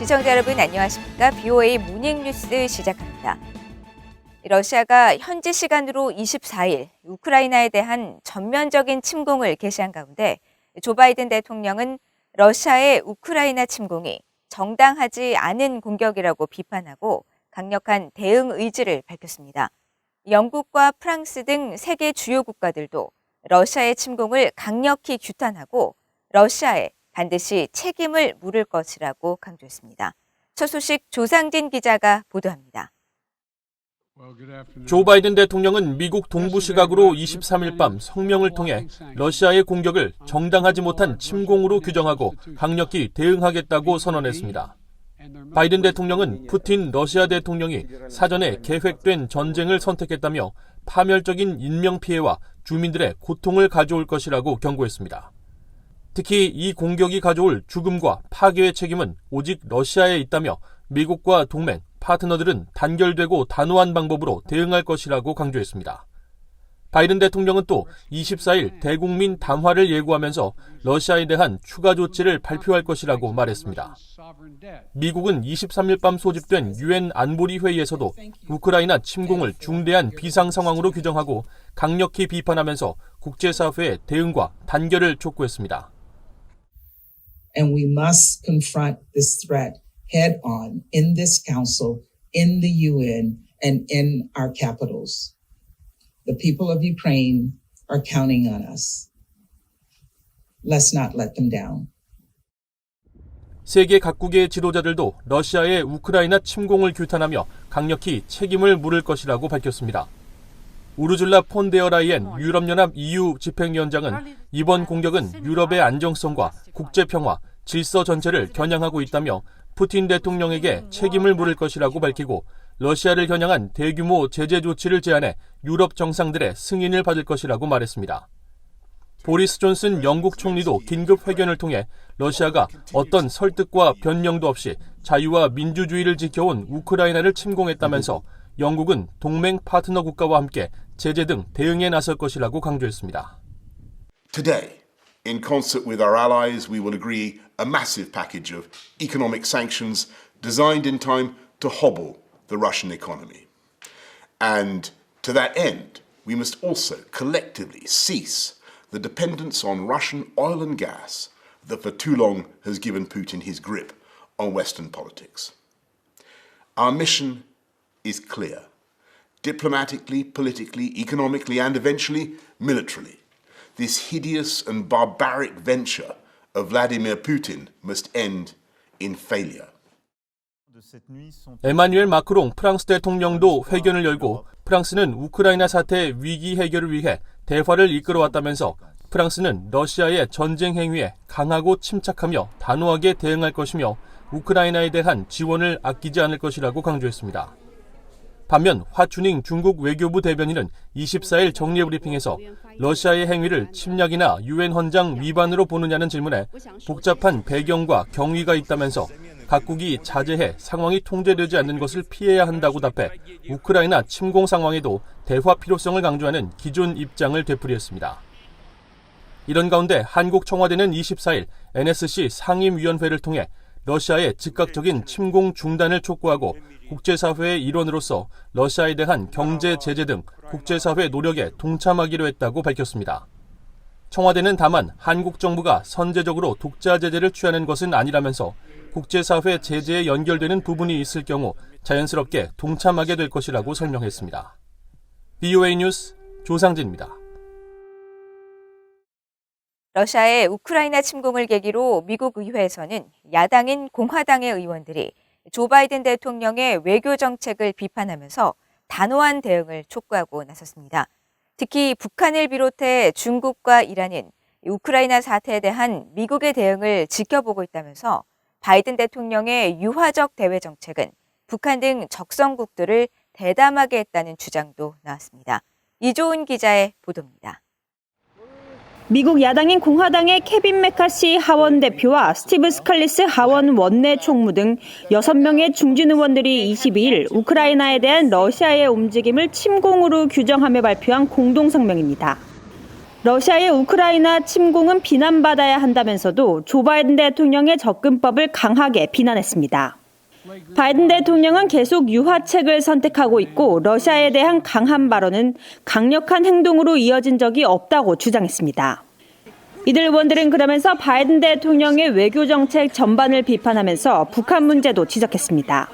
시청자 여러분 안녕하십니까? BOA 모닝뉴스 시작합니다. 러시아가 현지 시간으로 24일 우크라이나에 대한 전면적인 침공을 개시한 가운데 조 바이든 대통령은 러시아의 우크라이나 침공이 정당하지 않은 공격이라고 비판하고 강력한 대응 의지를 밝혔습니다. 영국과 프랑스 등 세계 주요 국가들도 러시아의 침공을 강력히 규탄하고 러시아에 반드시 책임을 물을 것이라고 강조했습니다. 첫 소식 조상진 기자가 보도합니다. 조 바이든 대통령은 미국 동부 시각으로 23일 밤 성명을 통해 러시아의 공격을 정당하지 못한 침공으로 규정하고 강력히 대응하겠다고 선언했습니다. 바이든 대통령은 푸틴 러시아 대통령이 사전에 계획된 전쟁을 선택했다며 파멸적인 인명피해와 주민들의 고통을 가져올 것이라고 경고했습니다. 특히 이 공격이 가져올 죽음과 파괴의 책임은 오직 러시아에 있다며 미국과 동맹, 파트너들은 단결되고 단호한 방법으로 대응할 것이라고 강조했습니다. 바이든 대통령은 또 24일 대국민 담화를 예고하면서 러시아에 대한 추가 조치를 발표할 것이라고 말했습니다. 미국은 23일 밤 소집된 유엔 안보리 회의에서도 우크라이나 침공을 중대한 비상 상황으로 규정하고 강력히 비판하면서 국제사회의 대응과 단결을 촉구했습니다. And we must confront this threat head on in this council, in the UN, and in our capitals. The people of Ukraine are counting on us. Let's not let them down. 세계 각국의 지도자들도 러시아의 우크라이나 침공을 규탄하며 강력히 책임을 물을 것이라고 밝혔습니다. 우르줄라 폰 데어 라이엔 유럽연합 EU 집행위원장은 이번 공격은 유럽의 안정성과 국제평화, 질서 전체를 겨냥하고 있다며 푸틴 대통령에게 책임을 물을 것이라고 밝히고 러시아를 겨냥한 대규모 제재 조치를 제안해 유럽 정상들의 승인을 받을 것이라고 말했습니다. 보리스 존슨 영국 총리도 긴급 회견을 통해 러시아가 어떤 설득과 변명도 없이 자유와 민주주의를 지켜온 우크라이나를 침공했다면서 영국은 동맹 파트너 국가와 함께 제재 등 대응에 나설 것이라고 강조했습니다. Today, in concert with our allies, we will agree a massive package of economic sanctions designed in time to hobble the Russian economy. And to that end, we must also collectively cease the dependence on Russian oil and gas that for too long has given Putin his grip on Western politics. Our mission is clear. Diplomatically, politically, economically, and eventually militarily, this hideous and barbaric venture of Vladimir Putin must end in failure. 에마뉴엘 마크롱 프랑스 대통령도 회견을 열고 프랑스는 우크라이나 사태 위기 해결을 위해 대화를 이끌어왔다면서 프랑스는 러시아의 전쟁 행위에 강하고 침착하며 단호하게 대응할 것이며 우크라이나에 대한 지원을 아끼지 않을 것이라고 강조했습니다. 반면 화춘잉 중국 외교부 대변인은 24일 정례브리핑에서 러시아의 행위를 침략이나 유엔 헌장 위반으로 보느냐는 질문에 복잡한 배경과 경위가 있다면서 각국이 자제해 상황이 통제되지 않는 것을 피해야 한다고 답해 우크라이나 침공 상황에도 대화 필요성을 강조하는 기존 입장을 되풀이했습니다. 이런 가운데 한국 청와대는 24일 NSC 상임위원회를 통해 러시아의 즉각적인 침공 중단을 촉구하고 국제사회의 일원으로서 러시아에 대한 경제 제재 등 국제사회 노력에 동참하기로 했다고 밝혔습니다. 청와대는 다만 한국 정부가 선제적으로 독자 제재를 취하는 것은 아니라면서 국제사회 제재에 연결되는 부분이 있을 경우 자연스럽게 동참하게 될 것이라고 설명했습니다. BOA 뉴스 조상진입니다. 러시아의 우크라이나 침공을 계기로 미국 의회에서는 야당인 공화당의 의원들이 조 바이든 대통령의 외교 정책을 비판하면서 단호한 대응을 촉구하고 나섰습니다. 특히 북한을 비롯해 중국과 이란은 우크라이나 사태에 대한 미국의 대응을 지켜보고 있다면서 바이든 대통령의 유화적 대외 정책은 북한 등 적성국들을 대담하게 했다는 주장도 나왔습니다. 이조은 기자의 보도입니다. 미국 야당인 공화당의 케빈 메카시 하원 대표와 스티브 스칼리스 하원 원내 총무 등 6명의 중진 의원들이 22일 우크라이나에 대한 러시아의 움직임을 침공으로 규정하며 발표한 공동성명입니다. 러시아의 우크라이나 침공은 비난받아야 한다면서도 조 바이든 대통령의 접근법을 강하게 비난했습니다. 바이든 대통령은 계속 유화책을 선택하고 있고 러시아에 대한 강한 발언은 강력한 행동으로 이어진 적이 없다고 주장했습니다. 이들 의원들은 그러면서 바이든 대통령의 외교 정책 전반을 비판하면서 북한 문제도 지적했습니다.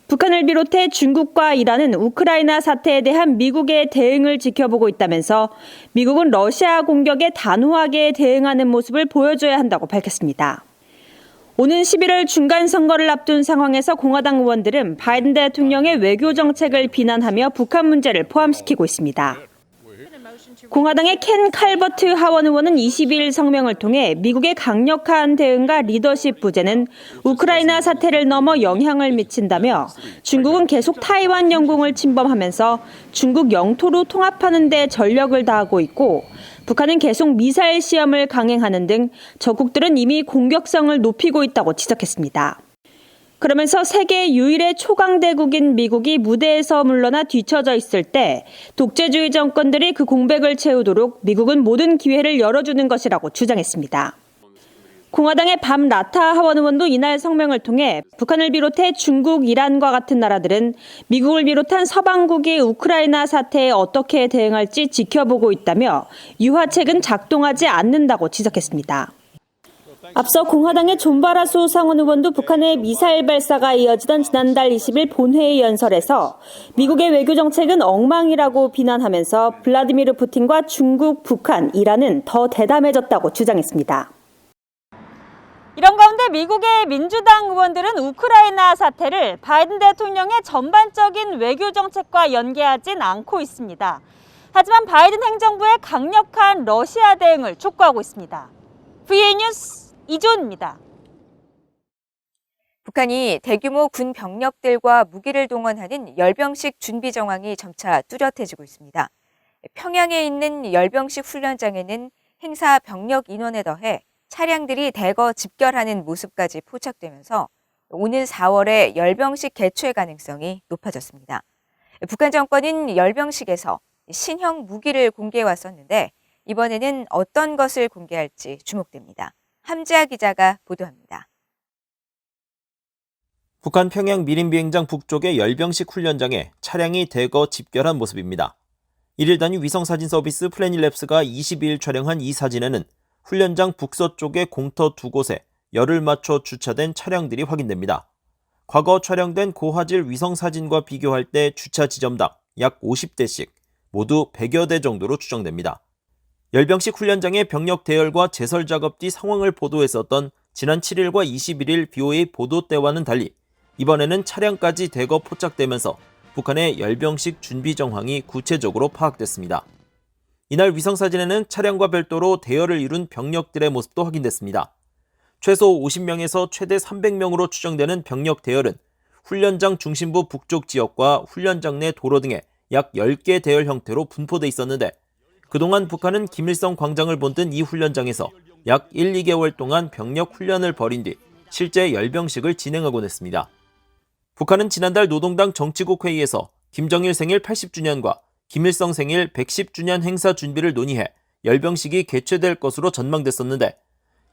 북한을 비롯해 중국과 이란은 우크라이나 사태에 대한 미국의 대응을 지켜보고 있다면서 미국은 러시아 공격에 단호하게 대응하는 모습을 보여줘야 한다고 밝혔습니다. 오는 11월 중간 선거를 앞둔 상황에서 공화당 의원들은 바이든 대통령의 외교 정책을 비난하며 북한 문제를 포함시키고 있습니다. 공화당의 켄 칼버트 하원 의원은 22일 성명을 통해 미국의 강력한 대응과 리더십 부재는 우크라이나 사태를 넘어 영향을 미친다며 중국은 계속 타이완 영공을 침범하면서 중국 영토로 통합하는 데 전력을 다하고 있고 북한은 계속 미사일 시험을 강행하는 등 적국들은 이미 공격성을 높이고 있다고 지적했습니다. 그러면서 세계 유일의 초강대국인 미국이 무대에서 물러나 뒤처져 있을 때 독재주의 정권들이 그 공백을 채우도록 미국은 모든 기회를 열어주는 것이라고 주장했습니다. 공화당의 밤 라타 하원 의원도 이날 성명을 통해 북한을 비롯해 중국, 이란과 같은 나라들은 미국을 비롯한 서방국이 우크라이나 사태에 어떻게 대응할지 지켜보고 있다며 유화책은 작동하지 않는다고 지적했습니다. 앞서 공화당의 존 바라수 상원 의원도 북한의 미사일 발사가 이어지던 지난달 20일 본회의 연설에서 미국의 외교 정책은 엉망이라고 비난하면서 블라디미르 푸틴과 중국, 북한, 이란은 더 대담해졌다고 주장했습니다. 이런 가운데 미국의 민주당 의원들은 우크라이나 사태를 바이든 대통령의 전반적인 외교 정책과 연계하진 않고 있습니다. 하지만 바이든 행정부의 강력한 러시아 대응을 촉구하고 있습니다. VA 뉴스 이조은입니다. 북한이 대규모 군 병력들과 무기를 동원하는 열병식 준비 정황이 점차 뚜렷해지고 있습니다. 평양에 있는 열병식 훈련장에는 행사 병력 인원에 더해 차량들이 대거 집결하는 모습까지 포착되면서 오는 4월에 열병식 개최 가능성이 높아졌습니다. 북한 정권은 열병식에서 신형 무기를 공개해 왔었는데 이번에는 어떤 것을 공개할지 주목됩니다. 함지아 기자가 보도합니다. 북한 평양 미림비행장 북쪽의 열병식 훈련장에 차량이 대거 집결한 모습입니다. 1일 단위 위성사진 서비스 플래닛랩스가 22일 촬영한 이 사진에는 훈련장 북서쪽의 공터 두 곳에 열을 맞춰 주차된 차량들이 확인됩니다. 과거 촬영된 고화질 위성사진과 비교할 때 주차 지점당 약 50대씩 모두 100여 대 정도로 추정됩니다. 열병식 훈련장의 병력 대열과 제설 작업 뒤 상황을 보도했었던 지난 7일과 21일 BOA 보도 때와는 달리 이번에는 차량까지 대거 포착되면서 북한의 열병식 준비 정황이 구체적으로 파악됐습니다. 이날 위성사진에는 차량과 별도로 대열을 이룬 병력들의 모습도 확인됐습니다. 최소 50명에서 최대 300명으로 추정되는 병력 대열은 훈련장 중심부 북쪽 지역과 훈련장 내 도로 등에 약 10개 대열 형태로 분포돼 있었는데 그동안 북한은 김일성 광장을 본뜬 이 훈련장에서 약 1, 2개월 동안 병력 훈련을 벌인 뒤 실제 열병식을 진행하곤 했습니다. 북한은 지난달 노동당 정치국 회의에서 김정일 생일 80주년과 김일성 생일 110주년 행사 준비를 논의해 열병식이 개최될 것으로 전망됐었는데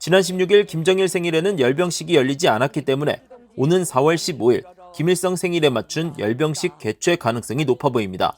지난 16일 김정일 생일에는 열병식이 열리지 않았기 때문에 오는 4월 15일 김일성 생일에 맞춘 열병식 개최 가능성이 높아 보입니다.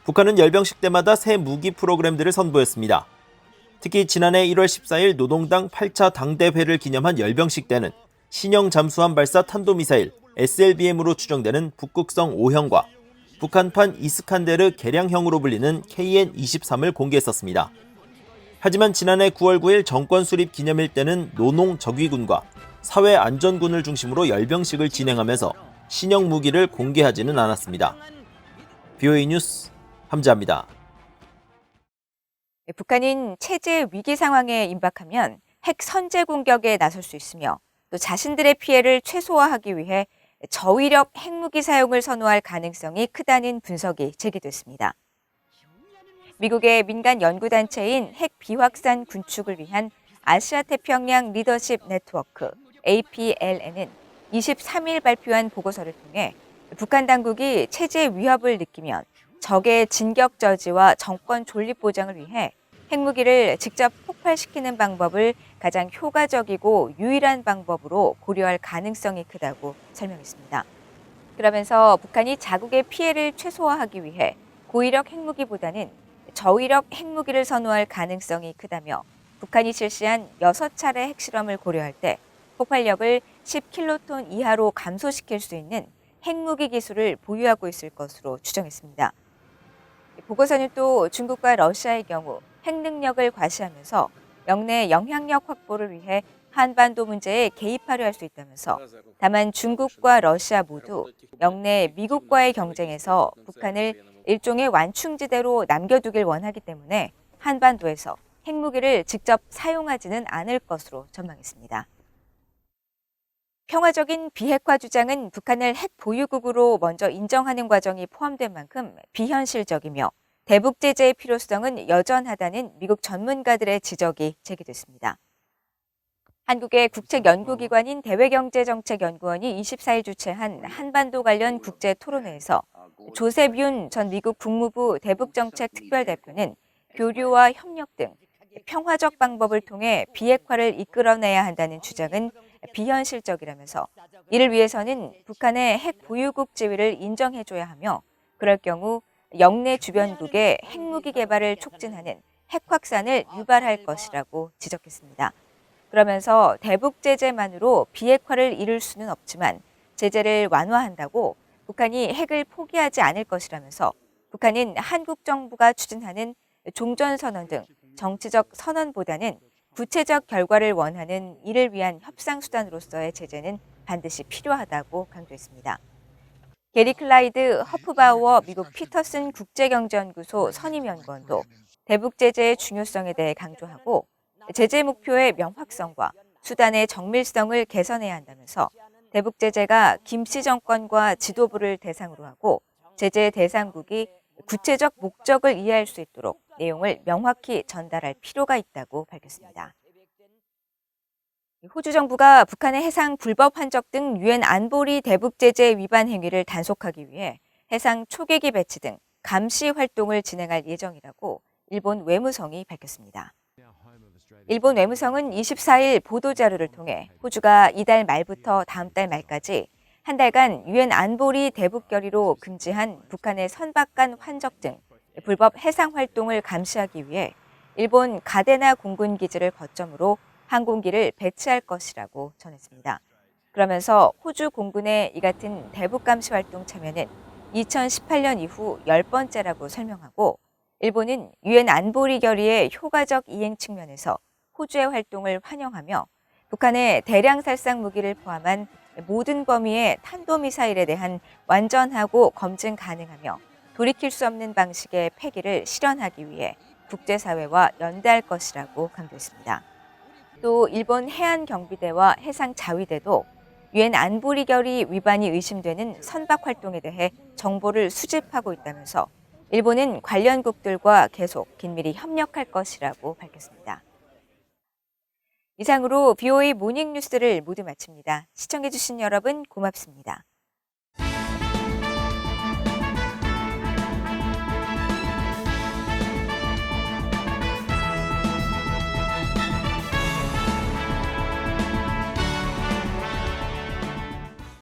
북한은 열병식 때마다 새 무기 프로그램들을 선보였습니다. 특히 지난해 1월 14일 노동당 8차 당대회를 기념한 열병식 때는 신형 잠수함 발사 탄도미사일 SLBM으로 추정되는 북극성 5형과 북한판 이스칸데르 개량형으로 불리는 KN-23을 공개했었습니다. 하지만 지난해 9월 9일 정권 수립 기념일 때는 노농 적위군과 사회안전군을 중심으로 열병식을 진행하면서 신형 무기를 공개하지는 않았습니다. BOA 뉴스 함지아입니다. 북한은 체제 위기 상황에 임박하면 핵 선제 공격에 나설 수 있으며 또 자신들의 피해를 최소화하기 위해 저위력 핵무기 사용을 선호할 가능성이 크다는 분석이 제기됐습니다. 미국의 민간 연구단체인 핵 비확산 군축을 위한 아시아태평양 리더십 네트워크 APLN은 23일 발표한 보고서를 통해 북한 당국이 체제 위협을 느끼면 적의 진격 저지와 정권 존립 보장을 위해 핵무기를 직접 폭발시키는 방법을 가장 효과적이고 유일한 방법으로 고려할 가능성이 크다고 설명했습니다. 그러면서 북한이 자국의 피해를 최소화하기 위해 고위력 핵무기보다는 저위력 핵무기를 선호할 가능성이 크다며 북한이 실시한 6차례 핵실험을 고려할 때 폭발력을 10킬로톤 이하로 감소시킬 수 있는 핵무기 기술을 보유하고 있을 것으로 추정했습니다. 보고서는 또 중국과 러시아의 경우 핵 능력을 과시하면서 영내 영향력 확보를 위해 한반도 문제에 개입하려 할 수 있다면서 다만 중국과 러시아 모두 영내 미국과의 경쟁에서 북한을 일종의 완충지대로 남겨두길 원하기 때문에 한반도에서 핵무기를 직접 사용하지는 않을 것으로 전망했습니다. 평화적인 비핵화 주장은 북한을 핵 보유국으로 먼저 인정하는 과정이 포함된 만큼 비현실적이며 대북 제재의 필요성은 여전하다는 미국 전문가들의 지적이 제기됐습니다. 한국의 국책연구기관인 대외경제정책연구원이 24일 주최한 한반도 관련 국제 토론회에서 조셉 윤 전 미국 국무부 대북정책 특별대표는 교류와 협력 등 평화적 방법을 통해 비핵화를 이끌어내야 한다는 주장은 비현실적이라면서 이를 위해서는 북한의 핵 보유국 지위를 인정해줘야 하며 그럴 경우 영내 주변국의 핵무기 개발을 촉진하는 핵 확산을 유발할 것이라고 지적했습니다. 그러면서 대북 제재만으로 비핵화를 이룰 수는 없지만 제재를 완화한다고 북한이 핵을 포기하지 않을 것이라면서 북한은 한국 정부가 추진하는 종전선언 등 정치적 선언보다는 구체적 결과를 원하는 이를 위한 협상 수단으로서의 제재는 반드시 필요하다고 강조했습니다. 게리 클라이드 허프바우어 미국 피터슨 국제경제연구소 선임연구원도 대북 제재의 중요성에 대해 강조하고 제재 목표의 명확성과 수단의 정밀성을 개선해야 한다면서 대북 제재가 김씨 정권과 지도부를 대상으로 하고 제재 대상국이 구체적 목적을 이해할 수 있도록 내용을 명확히 전달할 필요가 있다고 밝혔습니다. 호주 정부가 북한의 해상 불법 환적 등 유엔 안보리 대북 제재 위반 행위를 단속하기 위해 해상 초계기 배치 등 감시 활동을 진행할 예정이라고 일본 외무성이 밝혔습니다. 일본 외무성은 24일 보도자료를 통해 호주가 이달 말부터 다음 달 말까지 한 달간 유엔 안보리 대북 결의로 금지한 북한의 선박간 환적 등 불법 해상 활동을 감시하기 위해 일본 가데나 공군 기지를 거점으로 항공기를 배치할 것이라고 전했습니다. 그러면서 호주 공군의 이 같은 대북 감시 활동 참여는 2018년 이후 10번째라고 설명하고 일본은 유엔 안보리 결의의 효과적 이행 측면에서 호주의 활동을 환영하며 북한의 대량 살상 무기를 포함한 모든 범위의 탄도미사일에 대한 완전하고 검증 가능하며 돌이킬 수 없는 방식의 폐기를 실현하기 위해 국제사회와 연대할 것이라고 강조했습니다. 또 일본 해안경비대와 해상자위대도 유엔 안보리 결의 위반이 의심되는 선박 활동에 대해 정보를 수집하고 있다면서 일본은 관련국들과 계속 긴밀히 협력할 것이라고 밝혔습니다. 이상으로 BOA 모닝뉴스를 모두 마칩니다. 시청해주신 여러분 고맙습니다.